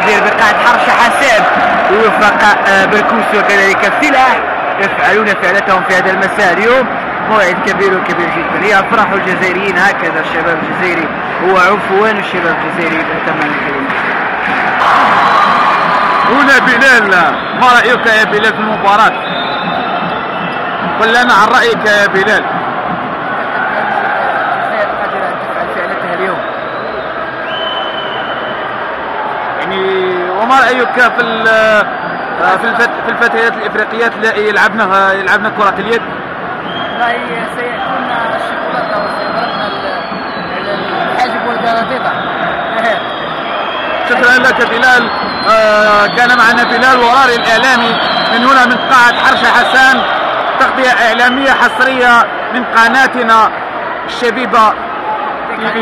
النظير بقاعة حرشة حسان ووفق بركوس وكذلك سلاح يفعلون فعلتهم في هذا المساء اليوم. موعد كبير وكبير جدا، يفرح الجزائريين هكذا. الشباب الجزائري هو عنفوان الشباب الجزائري بأتم الكلمات. هنا بلال، ما رأيك يا بلال في المباراة؟ قل لنا عن رأيك يا بلال. الجزائر قادرة أن تفعل فعلتها اليوم. يعني وما رأيك في الفتيات الإفريقيات اللي يلعبن كرة اليد؟ والله سيأتون الشوكولاتة وسيضربنا الحاجب والقراطيطة. شكرا لك بلال. كان معنا بلال وراري الإعلامي من هنا من قاعة حرشة حسان، تغطية إعلامية حصرية من قناتنا الشبيبة TV.